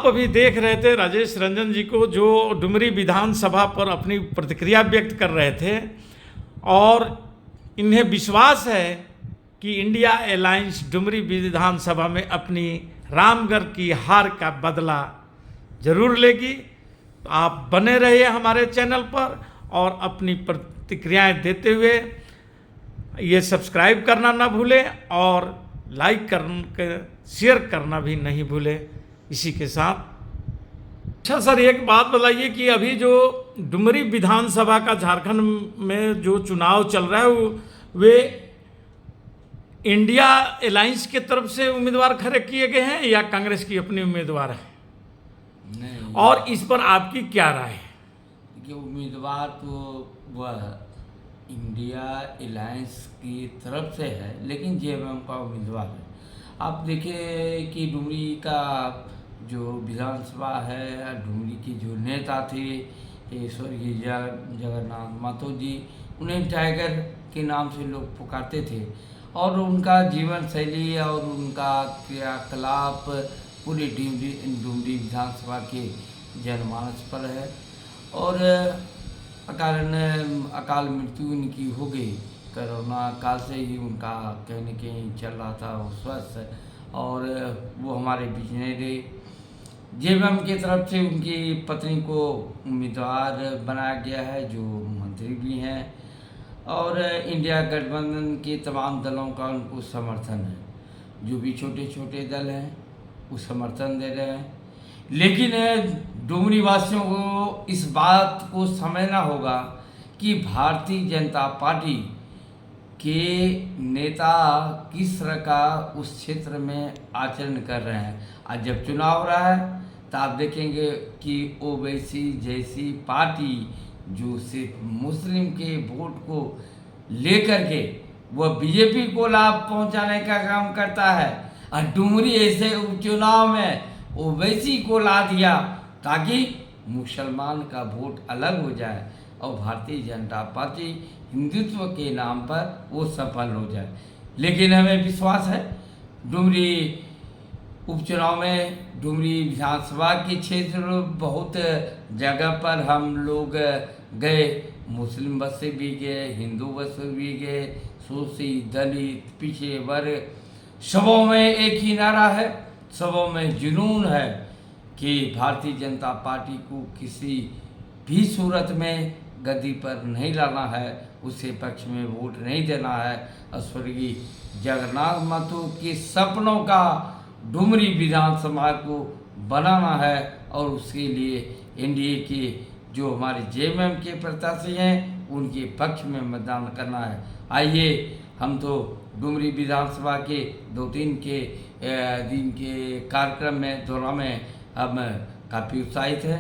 अभी देख रहे थे राजेश रंजन जी को, जो डुमरी विधानसभा पर अपनी प्रतिक्रिया व्यक्त कर रहे थे, और इन्हें विश्वास है कि इंडिया अलायंस डुमरी विधानसभा में अपनी रामगढ़ की हार का बदला जरूर लेगी। तो आप बने रहिए हमारे चैनल पर और अपनी प्रतिक्रियाएं देते हुए ये सब्सक्राइब करना ना भूलें और लाइक शेयर करना भी नहीं भूलें। इसी के साथ अच्छा सर, एक बात बताइए कि अभी जो डुमरी विधानसभा का झारखंड में जो चुनाव चल रहा है वे इंडिया अलायंस की तरफ से उम्मीदवार खड़े किए गए हैं या कांग्रेस की अपनी उम्मीदवार है? नहीं, और इस पर आपकी क्या राय है? कि उम्मीदवार तो वह इंडिया अलायंस की तरफ से है, लेकिन जेएमएम का उम्मीदवार है। आप देखिए कि डुमरी का जो विधानसभा है, डुमरी की जो नेता थे स्वर्गीय जगन्नाथ महतो जी, उन्हें टाइगर के नाम से लोग पुकारते थे, और उनका जीवन शैली और उनका क्रियाकलाप पूरी डुमरी विधानसभा के जनमानस पर है। और अकाल मृत्यु उनकी हो गई, कोरोना काल से ही उनका कहीं न कहीं चल रहा था वो स्वस्थ, और वो हमारे बीच नहीं रहे। जेएमएम की तरफ से उनकी पत्नी को उम्मीदवार बनाया गया है, जो मंत्री भी हैं, और इंडिया गठबंधन के तमाम दलों का उनको समर्थन है। जो भी छोटे छोटे दल हैं वो समर्थन दे रहे हैं, लेकिन डुमरी वासियों को इस बात को समझना होगा कि भारतीय जनता पार्टी के नेता किस तरह का उस क्षेत्र में आचरण कर रहे हैं। आज जब चुनाव हो रहा है तो आप देखेंगे कि ओवैसी जैसी पार्टी जो सिर्फ मुस्लिम के वोट को लेकर के वह बीजेपी को लाभ पहुंचाने का काम करता है, और डुमरी ऐसे उपचुनाव में ओवैसी को ला दिया ताकि मुसलमान का वोट अलग हो जाए और भारतीय जनता पार्टी हिंदुत्व के नाम पर वो सफल हो जाए। लेकिन हमें विश्वास है डुमरी उपचुनाव में, डुमरी विधानसभा के क्षेत्र बहुत जगह पर हम लोग गए, मुस्लिम बस से भी गए, हिंदू बस से भी गए, शोषित दलित पिछड़े वर्ग, सबों में एक ही नारा है, सबों में जुनून है कि भारतीय जनता पार्टी को किसी भी सूरत में गद्दी पर नहीं लाना है, उसके पक्ष में वोट नहीं देना है। और स्वर्गीय जगन्नाथ महतो के सपनों का डुमरी विधानसभा को बनाना है, और उसके लिए एनडीए के जो हमारे जेएमएम के प्रत्याशी हैं उनके पक्ष में मतदान करना है। आइए, हम तो डुमरी विधानसभा के 2-3 दिन के कार्यक्रम में दौरान में हम काफ़ी उत्साहित है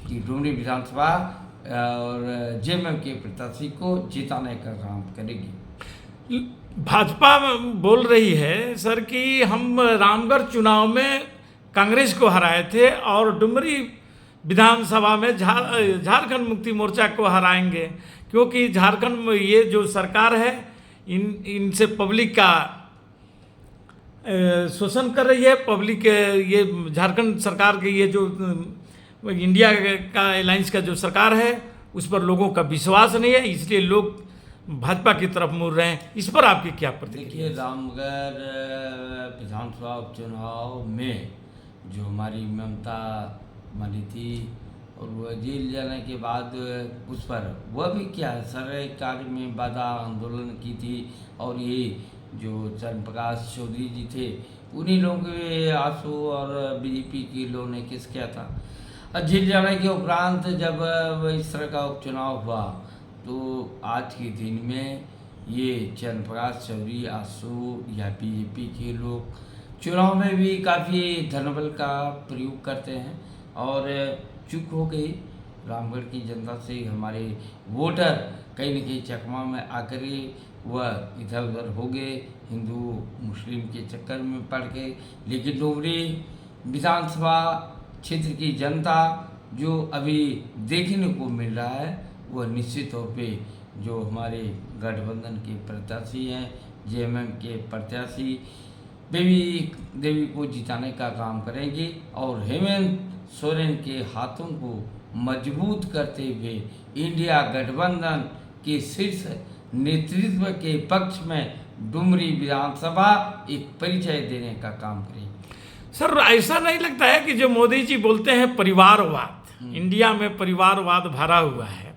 कि डुमरी विधानसभा और जेएमएम के प्रत्याशी को जिताने का काम करेगी। भाजपा बोल रही है सर कि हम रामगढ़ चुनाव में कांग्रेस को हराए थे और डुमरी विधानसभा में झारखंड मुक्ति मोर्चा को हराएंगे, क्योंकि झारखंड में ये जो सरकार है इनसे पब्लिक का शोषण कर रही है। पब्लिक ये झारखंड सरकार के ये जो इंडिया का अलायंस का जो सरकार है उस पर लोगों का विश्वास नहीं है, इसलिए लोग भाजपा की तरफ मुड़ रहे हैं। इस पर आपकी क्या प्रतिक्रिया? देखिए, रामगढ़ विधानसभा उपचुनाव में जो हमारी ममता मरी थी और वह जेल जाने के बाद उस पर वह भी क्या सरकार में बाधा आंदोलन की थी, और ये जो चंद्रप्रकाश चौधरी जी थे उन्हीं लोगों के आंसू और बीजेपी के लोगों ने किस किया था। और जेल जाने के उपरांत जब इस तरह का उपचुनाव हुआ तो आज के दिन में ये चंद्रप्रकाश चौधरी आंसू या बीजेपी के लोग चुनाव में भी काफ़ी धनबल का प्रयोग करते हैं, और चूक हो गई रामगढ़ की जनता से। हमारे वोटर कहीं न कहीं चकमा में आकर वह इधर उधर हो गए, हिंदू मुस्लिम के चक्कर में पड़ गए। लेकिन डुमरी विधानसभा क्षेत्र की जनता जो अभी देखने को मिल रहा है वह निश्चित तौर पे जो हमारे गठबंधन के प्रत्याशी हैं, जेएमएम के प्रत्याशी बेबी देवी को जिताने का काम करेंगे और हेमंत सोरेन के हाथों को मजबूत करते हुए इंडिया गठबंधन के शीर्ष नेतृत्व के पक्ष में डुमरी विधानसभा एक परिचय देने का काम करेगी। सर, ऐसा नहीं लगता है कि जो मोदी जी बोलते हैं परिवारवाद, इंडिया में परिवारवाद भरा हुआ है,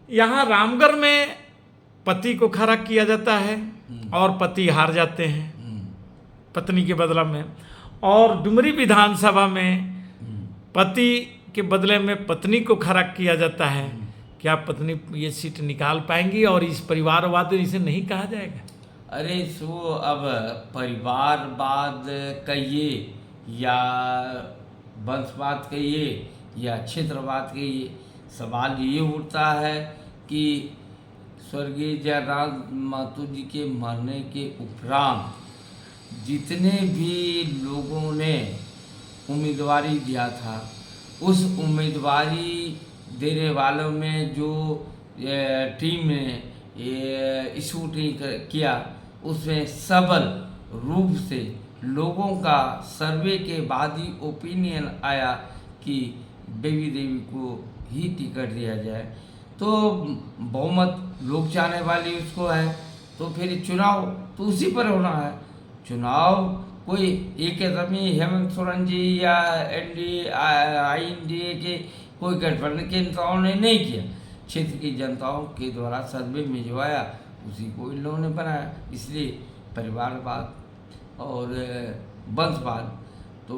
यहाँ रामगढ़ में पति को खड़ा किया जाता है और पति हार जाते हैं पत्नी के बदला में, और डुमरी विधानसभा में पति के बदले में पत्नी को खड़ा किया जाता है। क्या पत्नी ये सीट निकाल पाएंगी और इस परिवारवाद इसे नहीं कहा जाएगा? अरे सो अब परिवारवाद कहिए या वंशवाद कहिए या क्षेत्रवाद कहिए, सवाल ये उठता है कि स्वर्गीय जयराम माथुर जी के मरने के उपरांत जितने भी लोगों ने उम्मीदवारी दिया था, उस उम्मीदवारी देने वालों में जो टीम ने शूटिंग किया, उसमें सबल रूप से लोगों का सर्वे के बाद ही ओपिनियन आया कि बेबी देवी को ही टिकट दिया जाए। तो बहुमत लोग चाहने वाली उसको है, तो फिर चुनाव तो उसी पर होना है। चुनाव कोई एक आदमी हेमंत सोरेन जी या INDA के कोई गठबंधन के नेताओं ने नहीं किया, क्षेत्र की जनताओं के द्वारा सर्वे में जो आया उसी को इन लोगों ने बनाया। इसलिए परिवारवाद और वंशवाद तो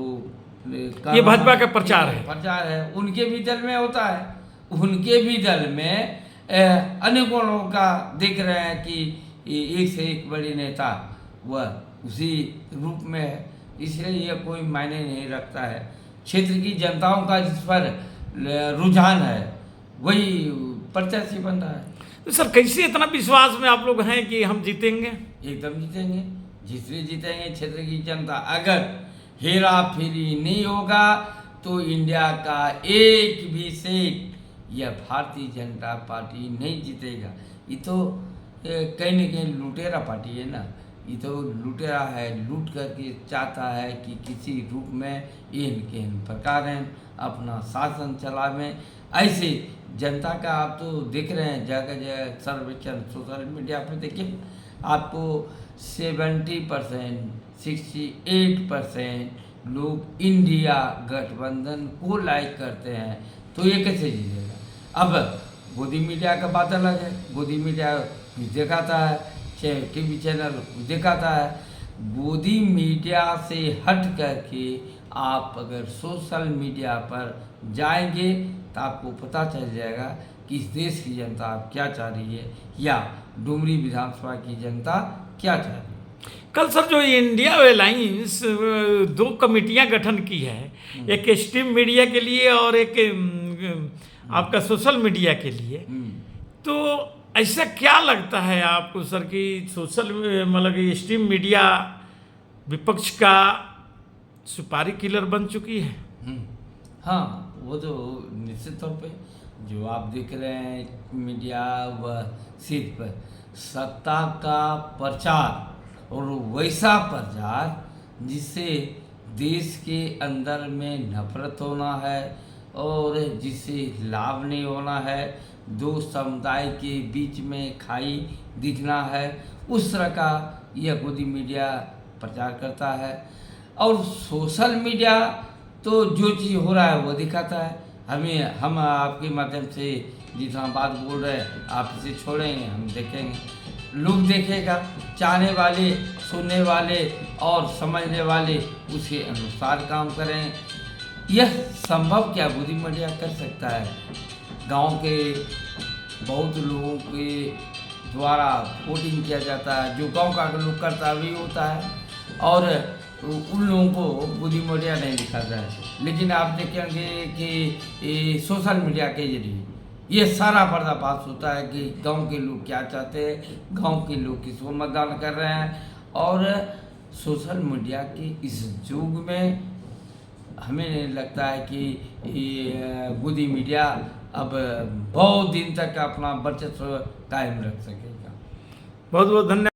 ये भाजपा का प्रचार है, उनके भी दल में होता है, उनके भी दल में अनेकों लोगों का देख रहे हैं कि एक से एक बड़े नेता वह उसी रूप में है। इसलिए यह कोई मायने नहीं रखता है। क्षेत्र की जनताओं का जिस पर रुझान है वही प्रत्याशी बन रहा है। तो सर, कैसे इतना विश्वास में आप लोग हैं कि हम जीतेंगे? एकदम जीतेंगे, जिससे जीतेंगे क्षेत्र की जनता। अगर हेरा फेरी नहीं होगा तो इंडिया का एक भी सीट यह भारतीय जनता पार्टी नहीं जीतेगा। ये तो कहीं न कहीं लुटेरा पार्टी है ना, ये तो लुटेरा है, लूट करके चाहता है कि किसी रूप में इन प्रकार अपना शासन चलावें। ऐसे जनता का आप तो देख रहे हैं, जगह जगह सर्वेक्षण सोशल मीडिया पर देखिए, आपको 70% 68% लोग इंडिया गठबंधन को लाइक करते हैं। तो ये कैसे जीतेगा? अब गोदी मीडिया का बात अलग है, गोदी मीडिया दिखाता है, टीवी चैनल दिखाता है। गोदी मीडिया से हट करके आप अगर सोशल मीडिया पर जाएंगे तो आपको पता चल जाएगा कि इस देश की जनता आप क्या चाह रही है या डुमरी विधानसभा की जनता क्या चाह रही है। कल सर जो इंडिया अलायंस 2 कमेटियां गठन की है, एक स्ट्रीम मीडिया के लिए और एक आपका सोशल मीडिया के लिए, तो ऐसा क्या लगता है आपको सर कि सोशल मतलब स्ट्रीम मीडिया विपक्ष का सुपारी किलर बन चुकी है? हाँ, वो तो निश्चित तौर पे जो आप देख रहे हैं मीडिया व सिर्फ सत्ता का प्रचार और वैसा प्रचार जिससे देश के अंदर में नफरत होना है और जिससे लाभ नहीं होना है, 2 समुदाय के बीच में खाई दिखना है, उस तरह का यह गोदी मीडिया प्रचार करता है। और सोशल मीडिया तो जो चीज़ हो रहा है वो दिखाता है। हम आपके माध्यम से जितना बात बोल रहे हैं आप इसे छोड़ेंगे, हम देखेंगे, लोग देखेगा, चाहने वाले, सुनने वाले और समझने वाले उसके अनुसार काम करें। यह संभव क्या गोदी मीडिया कर सकता है? गांव के बहुत लोगों के द्वारा वोटिंग किया जाता है, जो गांव का लोग करता है वही होता है, और उन लोगों को गोदी मीडिया नहीं दिखाता है। लेकिन आप देखेंगे कि सोशल मीडिया के जरिए ये सारा पर्दाफाश होता है कि गांव के लोग क्या चाहते हैं, गांव के लोग किसको मतदान कर रहे हैं। और सोशल मीडिया के इस युग में हमें लगता है कि गोदी मीडिया अब बहुत दिन तक अपना वर्चस्व कायम रख सकेगा। बहुत बहुत धन्यवाद।